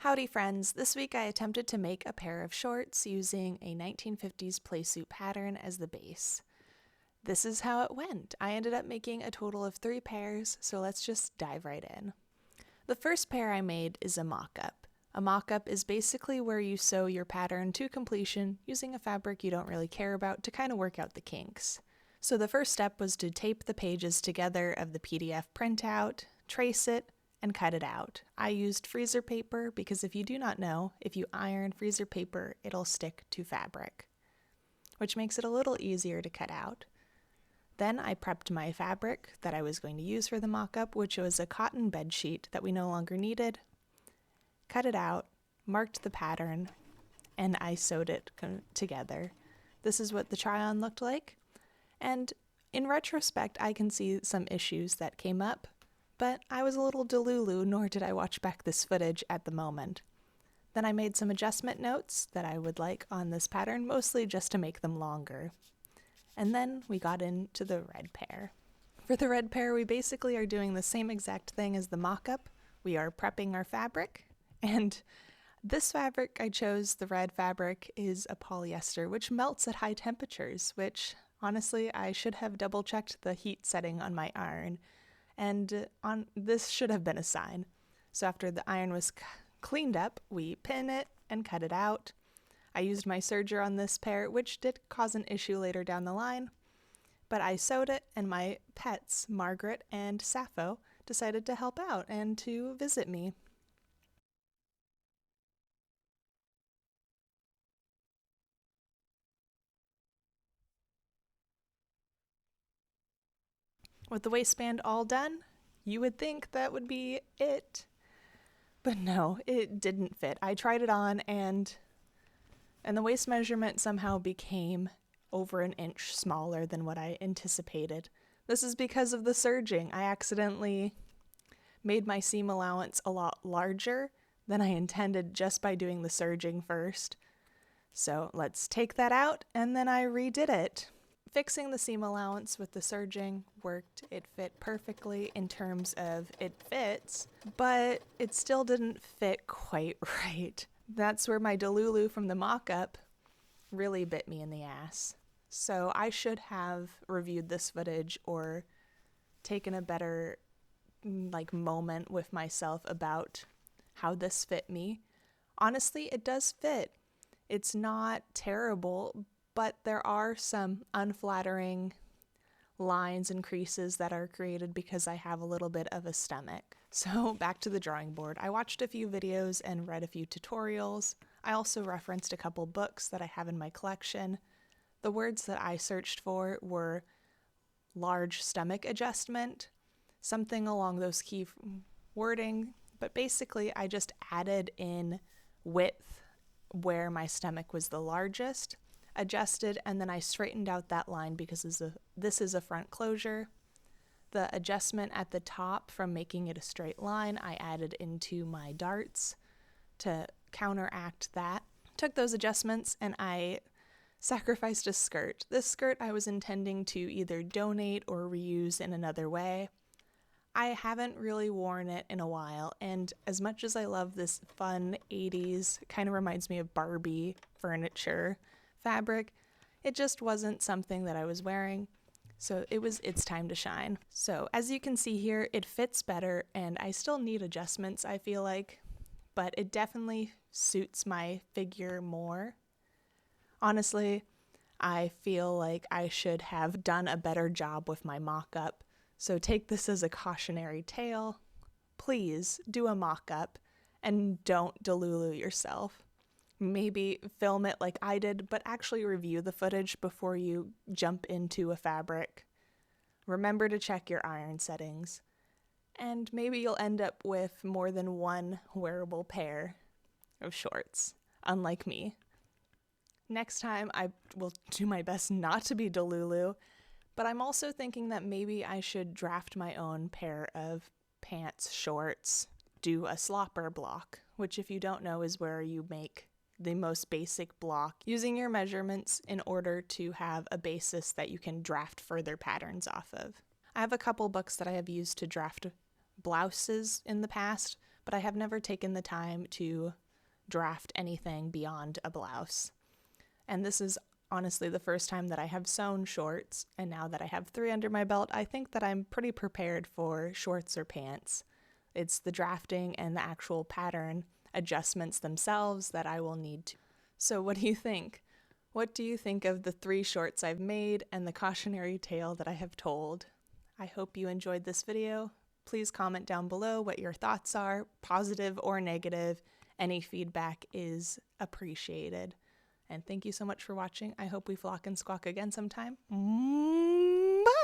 Howdy friends, this week I attempted to make a pair of shorts using a 1950s playsuit pattern as the base. This is how it went. I ended up making a total of 3 pairs, so let's just dive right in. The first pair I made is a mock-up. A mock-up is basically where you sew your pattern to completion using a fabric you don't really care about to kind of work out the kinks. So the first step was to tape the pages together of the PDF printout, trace it, and cut it out. I used freezer paper because if you do not know, if you iron freezer paper, it'll stick to fabric, which makes it a little easier to cut out. Then I prepped my fabric that I was going to use for the mock-up, which was a cotton bed sheet that we no longer needed, cut it out, marked the pattern, and I sewed it together. This is what the try-on looked like, and in retrospect I can see some issues that came up, but I was a little delulu, nor did I watch back this footage at the moment. Then I made some adjustment notes that I would like on this pattern, mostly just to make them longer. And then we got into the red pair. For the red pair, we basically are doing the same exact thing as the mock-up. We are prepping our fabric, and this fabric I chose, the red fabric, is a polyester, which melts at high temperatures, which honestly I should have double-checked the heat setting on my iron. And this should have been a sign. So after the iron was cleaned up, we pin it and cut it out. I used my serger on this pair, which did cause an issue later down the line, but I sewed it, and my pets, Margaret and Sappho, decided to help out and to visit me. With the waistband all done, you would think that would be it. But no, it didn't fit. I tried it on and the waist measurement somehow became over an inch smaller than what I anticipated. This is because of the serging. I accidentally made my seam allowance a lot larger than I intended just by doing the serging first. So let's take that out, and then I redid it. Fixing the seam allowance with the serging worked. It fit perfectly in terms of it fits, but it still didn't fit quite right. That's where my delulu from the mock-up really bit me in the ass. So I should have reviewed this footage or taken a better moment with myself about how this fit me. Honestly, it does fit. It's not terrible, but there are some unflattering lines and creases that are created because I have a little bit of a stomach. So back to the drawing board. I watched a few videos and read a few tutorials. I also referenced a couple books that I have in my collection. The words that I searched for were large stomach adjustment, something along those key wording, but basically I just added in width where my stomach was the largest, adjusted, and then I straightened out that line because this is a front closure. The adjustment at the top from making it a straight line, I added into my darts to counteract that. Took those adjustments and I sacrificed a skirt. This skirt I was intending to either donate or reuse in another way. I haven't really worn it in a while, and as much as I love this fun 80s, kind of reminds me of Barbie furniture fabric, it just wasn't something that I was wearing, so it's time to shine. So as you can see here, it fits better, and I still need adjustments, I feel like, but it definitely suits my figure more. Honestly, I feel like I should have done a better job with my mock-up, so take this as a cautionary tale. Please do a mock-up and don't delulu yourself. Maybe film it like I did, but actually review the footage before you jump into a fabric. Remember to check your iron settings. And maybe you'll end up with more than one wearable pair of shorts, unlike me. Next time I will do my best not to be delulu, but I'm also thinking that maybe I should draft my own pair of pants, shorts, do a slopper block, which if you don't know is where you make the most basic block using your measurements in order to have a basis that you can draft further patterns off of. I have a couple books that I have used to draft blouses in the past, but but I have never taken the time to draft anything beyond a blouse. And this is honestly the first time that I have sewn shorts, and now that I have 3 under my belt, I think that I'm pretty prepared for shorts or pants. It's the drafting and the actual pattern adjustments themselves that I will need to. So what do you think? What do you think of the 3 shorts I've made and the cautionary tale that I have told? I hope you enjoyed this video. Please comment down below what your thoughts are, positive or negative. Any feedback is appreciated. And thank you so much for watching. I hope we flock and squawk again sometime. Bye!